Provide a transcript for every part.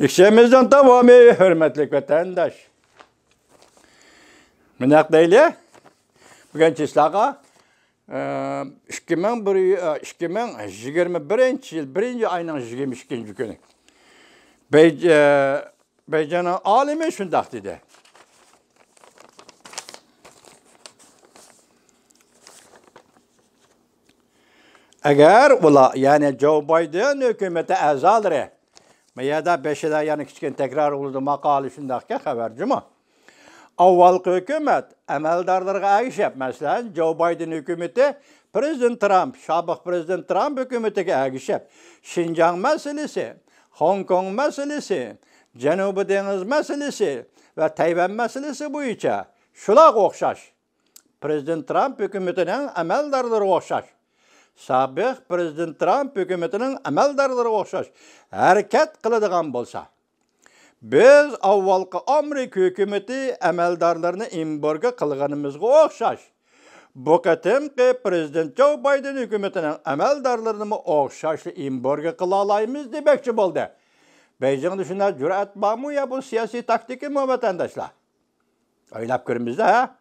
İşimizden tamamı hürmetli vatandaş. Mınak değil. Bugün çislağa 2021 yıl 1. ayının 22. günü. Beycan'ın alimi şundak dedi. Eğer ula yani Joe Biden hükümete azadır. Ya da 5'de yani küçük tekrar oldu makalı şundaki haberci mi? Avvalki hükümet emeldarlarına agişep mesela Joe Biden hükümeti Prezident Trump, Şabık Prezident Trump hükümeti agişep Şincan meselesi, Hong Kong meselesi, Cenubi Deniz meselesi ve Tayvan meselesi boyunca şulak okşaş. Prezident Trump hükümetinin emeldarları okşaş. Sabık Prezident Trump hükümetinin emeldarları okşaş. Hareket kılıdığan bolsa. Biz avvalki Amerika hükümeti emeldarlarını imborga kılganımızga okşaş. Bu ketimki Prezident Joe Biden hükümetinin emeldarlarını mı okşaşlı imborga kılalayımız demekçi boldu. Beijing düşünür cüret bağımı ya bu siyasi taktiki mi vatandaşlar? Öylap kırmızda ha?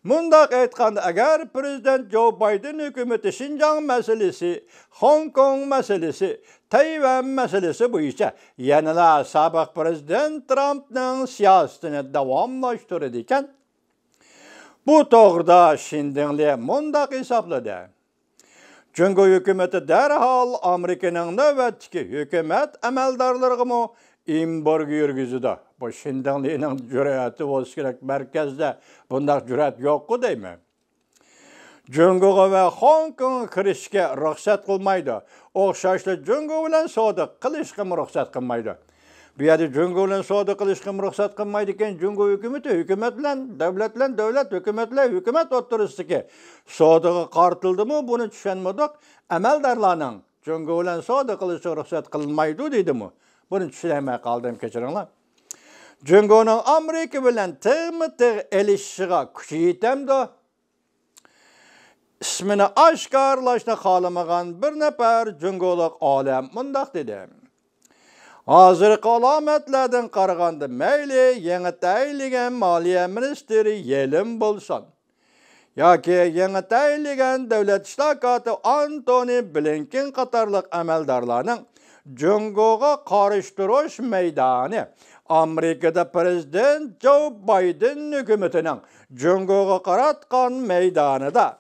Mundak aytqanda agar Prezident Joe Biden hükümeti Şinjan meselesi, Hong Kong meselesi, Tayvan meselesi boyunca yanıla sabık Prezident Trump'ның siyasetini davamlaştırırken bu toğrda şindinli mundak hesapladı. Çünkü hükümeti derhal Amerika'nın nöbetki hükümet emeldarlarını imborg yürgüzüdü. Bu şindinliğinin cüreyeti olsun gerek merkezde bundak cüret yok değil mi? Cunguğa ve Hong Kong kirişke ruhsat kılmaydı. Okşaşlı Cungu bilen soğudu kılışkım ruhsat kılmaydı. Bir yerde Cungu bilen soğudu kılışkım ruhsat kılmaydıken Cungu hükümeti devlet hükümetle hükümet oturursa ki soğuduğu kartıldı mı bunu düşünmedik. Emeldarlarının Cungu bilen soğudu kılışkım ruhsat kılmaydı dedi mi? Bunu düşünemeye kaldım keçirinler. Cungu'nun Amerika bilen tığ elişiğe küçüytemdi. İsmini aşkarlaşına kalamagan bir nefer Cungu'luk alem mundak dedi. Hazır alametlerden qaraganda meyli yeni tayinligen Maliye Ministeri Yellen bolsun. Yoki yeni tayinligen devlet iştakatı Antony Blinken qatarlıq emeldarlarının Cungu'ga karıştırış meydanı Amerika'da Prezident Joe Biden hükümetinin Cungu'ga qaratqan meydanı da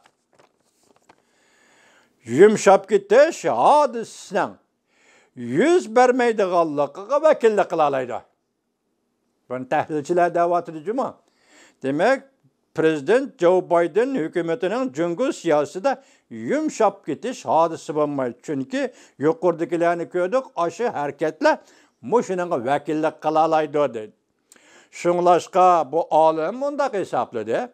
yumşap gitiş hadisinin yüz bermeydiğallıqıga vekillik kılalaydı. Bunu təhlilçiler davat edici mi? Demek Prezident Joe Biden hükümetinin Cungu siyaseti yumşap gitiş hadisi olmaydı. Çünkü yukarıdakilerini gördük aşı hareketle muşunun vekillik kılalaydı dedi. Şunlaşka bu alim mundak hesapladı.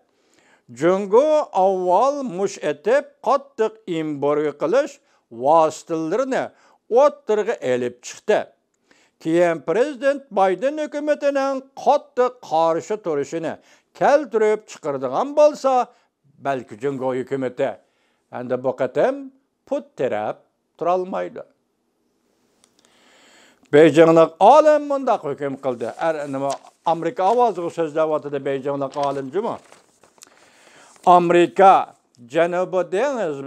Cungu avval muş etip qattiq imborga qilish vositalarini o'ttirga elib chiqdi. Keyin Prezident Biden hükümetinin qattiq qarshi turishini keltirib chiqardigan bo'lsa, balki Cungu hükümeti endi bu qatam put terab turolmaydi. Beijinglik olim mundaq hukm qildi. Amerika ovoziga so'zlayotdi Beijinglik olimjimi? Amerika Cenubi Deniz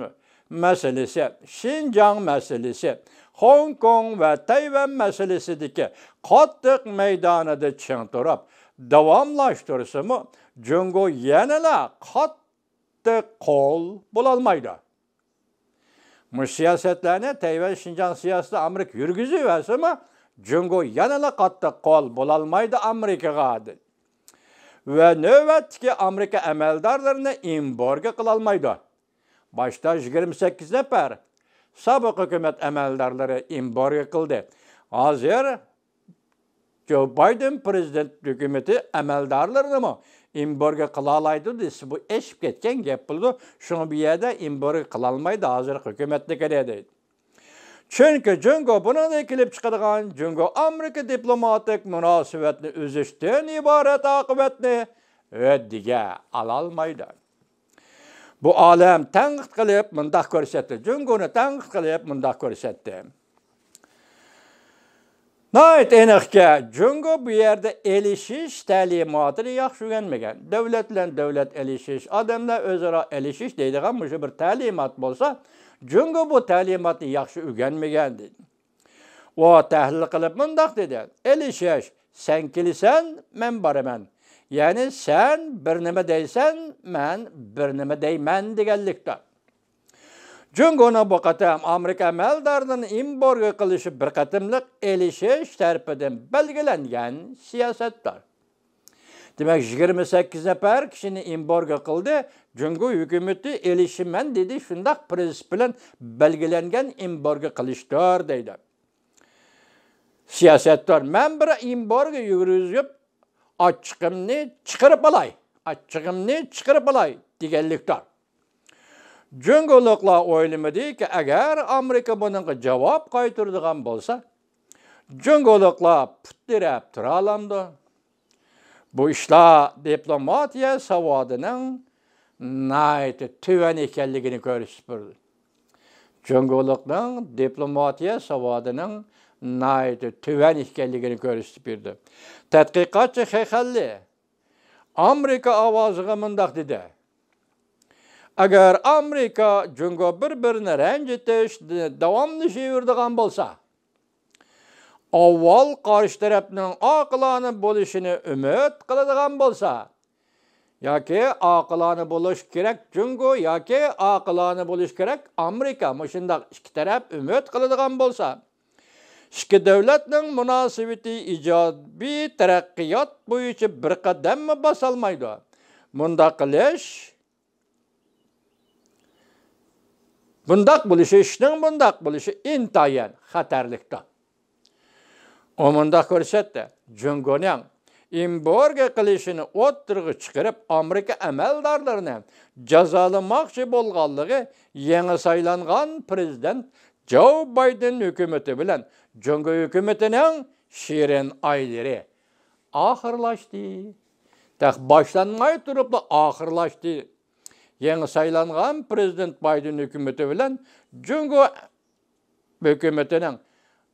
meselesi, Şinjan meselesi, Hong Kong ve Tayvan meselesideki qattiq meydanıda çıngtirib davamlaştırsa mı Cungu yanıla qattiq qo'l bo'lolmaydi. Bu siyasetlerini Tayvan Şinjan siyaseti Amerika yürgüzüverse mi Cungu yanıla qattiq qo'l bo'lolmaydi Amerikaga. Ve nöbetki Amerika emeldarlarını imborga kılalmaydı. Başta 28 nefer sabık hükümet emeldarları imborga kıldı. Hazır Joe Biden prezident hükümeti emeldarlarını mı imborga kılalaydı dese bu eşip ketken gep buldu. Şunu bir yerde imborga kılalmaydı hazır hükümetlik edeydi. Çünkü Cungu bunu da kilip çıkardıgan Cungu Amerika diplomatik münasebetini üzüşten ibaret akıbetini öddige alalmaydı. Bu alem tanqid qilib mundaq ko'rsatdi. Cungu'ni tanqid qilib mundaq ko'rsatdi. Nəhayət eniqki, Cüngo bu yerdə elişiş təlimatını yaxşı öyrənməyən. Dövlətlə dövlət elişiş, adamlar özara elişiş deyilən bir təlimat bolsa, Cüngo bu təlimatı yaxşı öyrənməyəndir. O təhlil qılıb mındaq dedi. Elişiş, sən kilsən, mən barəmən. Yəni sən bir nima deysən, mən bir nima deymən deganlikdir. Cüngona bu qatam Amerika əməldarının imborga qilishi bir qatimliq elişish tərəfindən belgilangan siyosatdir. Demək 28 nafar kishini imborga qildi. Cüngo hukumati elişiman dedi, shundaq prinsip bilan belgilangan imborga qilishdir deydi. Siyosatdir. Men bir imborga yurgizib achchig'imni chiqarib olay deganlikdir. Cüngoluklar o'ylamadi ki, agar Amerika bunga javob qaytaradigan bo'lsa, Cüngoluklar puttirab tura olamdi. Bu ishlar diplomatiya savodining nihoyatda tuvan ekanligini ko'rsatib turdi. Cüngolukning diplomatiya savodining nihoyatda tuvan ekanligini ko'rsatib turdi. Tadqiqotchi Xexalli Amerika ovoziga mundaq dedi. Agar Amerika Cüngo bir-birini ranjitish davomlashaveradigan bo'lsa, avval qarshi tarafning oqilona bo'lishini umid qiladigan bo'lsa, yoki oqilona bo'lish kerak Cüngo yoki oqilona bo'lish kerak Amerika, shundaq ikki taraf umid qiladigan bo'lsa, ikki davlatning munosabati ijobiy taraqqiyot bo'yicha bir qadam bosolmaydi. Bundaq qilish Bundaq bo'lishi intayin xatarlikdir. O mundaq ko'rsatdi. Cüngoning imborga qilishini o'ttirg'i chiqarib, Amerika amaldorlarini jazolamoqchi bo'lganligi yangi saylangan prezident Joe Biden hukumati bilan Cüngo hukumatining shirin oylari oxirlashdi. Boshlanmay turib oxirlashdi. Yangi saylangan prezident Biden hükümeti bilan Cüngo hükümetining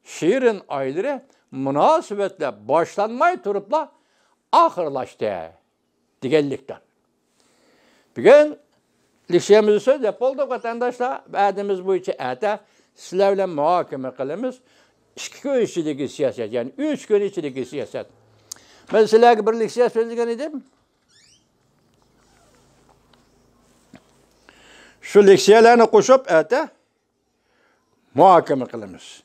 shirin oylari munosabatlar boshlanmay turibla oxirlashdi deganlikdir. Bugun leksiyamizni so'zlab bo'ldik vatandoshlar. Va'damiz bo'yicha ata sizlar bilan muhokama qilamiz. 2 kun ichidagi siyosat, ya'ni 3 kun ichidagi siyosat. Men sizlarga bir leksiya so'zlagan edim. Şu leksiyalarni qo'shib ata muhokama qilamiz.